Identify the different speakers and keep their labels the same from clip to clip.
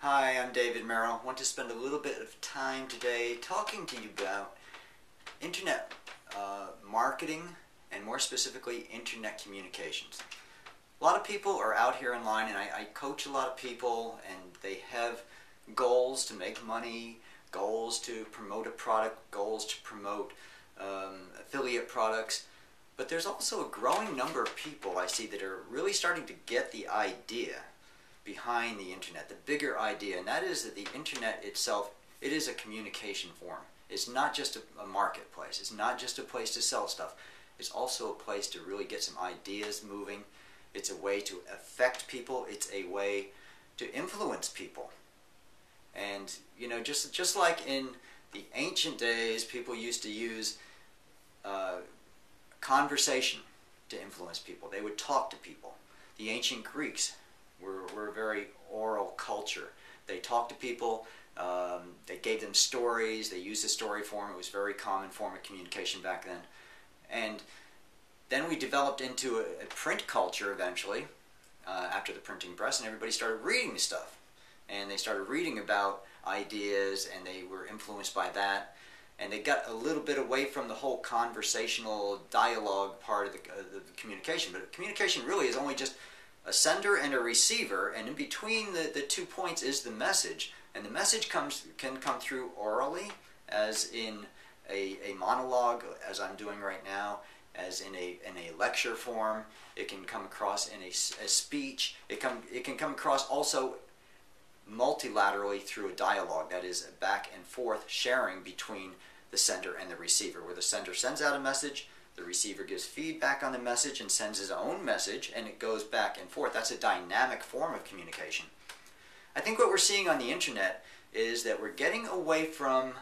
Speaker 1: Hi, I'm David Merrill. I want to spend a little bit of time today talking to you about internet marketing and more specifically internet communications. A lot of people are out here online and I coach a lot of people and they have goals to make money, goals to promote a product, goals to promote affiliate products. But there's also a growing number of people I see that are really starting to get the idea behind the internet, the bigger idea, and that is that the internet itself, it is a communication form. It's not just a marketplace. It's not just a place to sell stuff. It's also a place to really get some ideas moving. It's a way to affect people. It's a way to influence people. And you know, just like in the ancient days, people used to use conversation to influence people. They would talk to people. The ancient Greeks were a very oral culture. They talked to people, they gave them stories, they used the story form. It was a very common form of communication back then. And then we developed into a print culture eventually, after the printing press, and everybody started reading the stuff. And they started reading about ideas, and they were influenced by that. And they got a little bit away from the whole conversational dialogue part of the communication. But communication really is only just a sender and a receiver, and in between the 2 points is the message. And the message can come through orally, as in a monologue, as I'm doing right now, as in a lecture form. It can come across in a speech. It can come across also multilaterally through a dialogue, that is, a back and forth sharing between the sender and the receiver, where the sender sends out a message, the receiver gives feedback on the message and sends his own message, and it goes back and forth. That's a dynamic form of communication. I think what we're seeing on the internet is that we're getting away from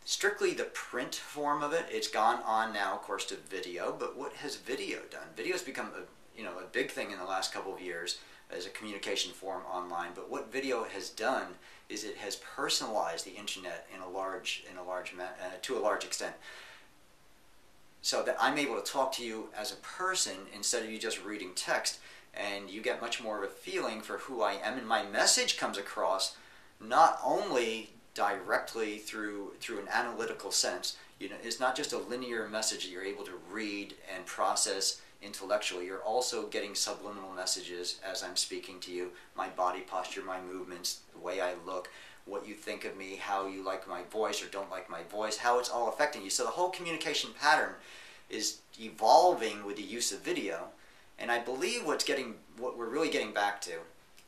Speaker 1: strictly the print form of it. It's gone on now, of course, to video, but what has video done? Video has become a big thing in the last couple of years as a communication form online, but what video has done is it has personalized the internet to a large extent, so that I'm able to talk to you as a person instead of you just reading text, and you get much more of a feeling for who I am, and my message comes across not only directly through an analytical sense. It's not just a linear message that you're able to read and process intellectually. You're also getting subliminal messages as I'm speaking to you, my body posture, my movements, the way I look, what you think of me, how you like my voice or don't like my voice, how it's all affecting you. So the whole communication pattern is evolving with the use of video, and I believe what we're really getting back to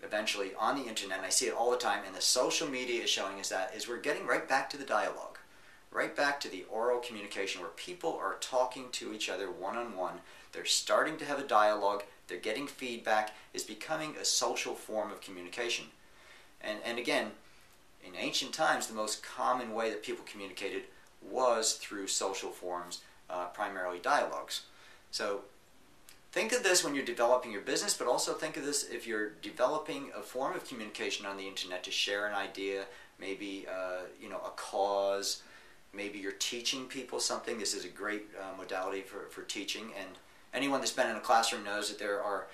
Speaker 1: eventually on the internet, and I see it all the time, and the social media is showing us that, is we're getting right back to the dialogue, right back to the oral communication where people are talking to each other one-on-one. They're starting to have a dialogue, they're getting feedback. It's becoming a social form of communication. And again, in ancient times, the most common way that people communicated was through social forms, primarily dialogues. So think of this when you're developing your business, but also think of this if you're developing a form of communication on the internet to share an idea, maybe a cause, maybe you're teaching people something. This is a great modality for teaching, and anyone that's been in a classroom knows that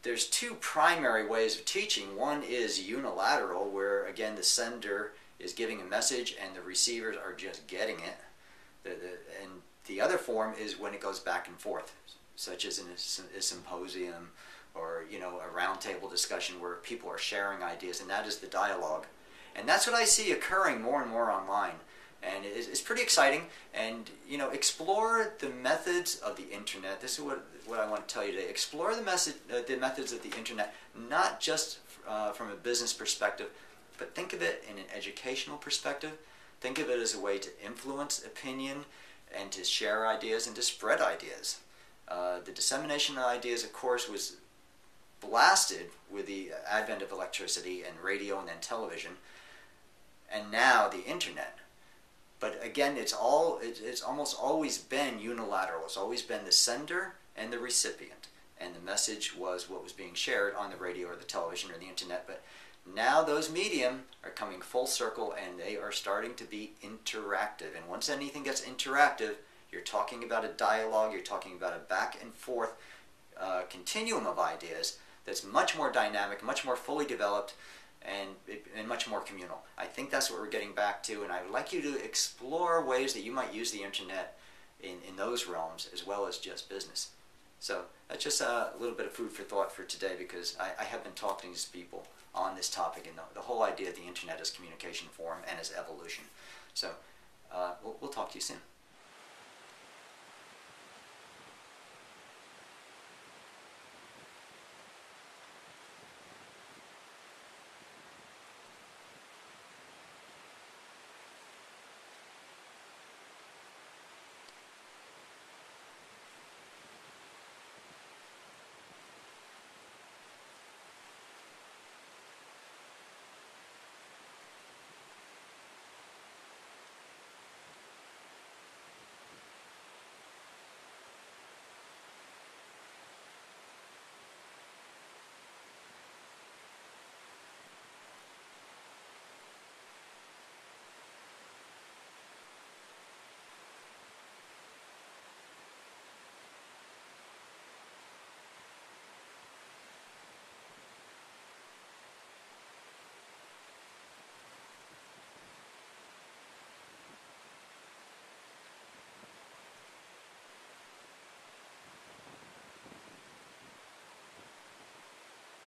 Speaker 1: there's two primary ways of teaching. One is unilateral, where again the sender is giving a message and the receivers are just getting it. And the other form is when it goes back and forth, such as in a symposium or a roundtable discussion where people are sharing ideas, and that is the dialogue. And that's what I see occurring more and more online. And it's pretty exciting. And explore the methods of the internet. This is what I want to tell you today. Explore the methods of the internet, not just from a business perspective, but think of it in an educational perspective. Think of it as a way to influence opinion and to share ideas and to spread ideas. The dissemination of ideas, of course, was blasted with the advent of electricity and radio and then television, and now the internet. But again, it's almost always been unilateral. It's always been the sender and the recipient, and the message was what was being shared on the radio or the television or the internet. But now those medium are coming full circle, and they are starting to be interactive. And once anything gets interactive, you're talking about a dialogue, you're talking about a back and forth continuum of ideas that's much more dynamic, much more fully developed, and much more communal. I think that's what we're getting back to, and I would like you to explore ways that you might use the internet in those realms as well as just business. So that's just a little bit of food for thought for today, because I have been talking to people on this topic, and the whole idea of the internet as communication forum and as evolution. So we'll talk to you soon.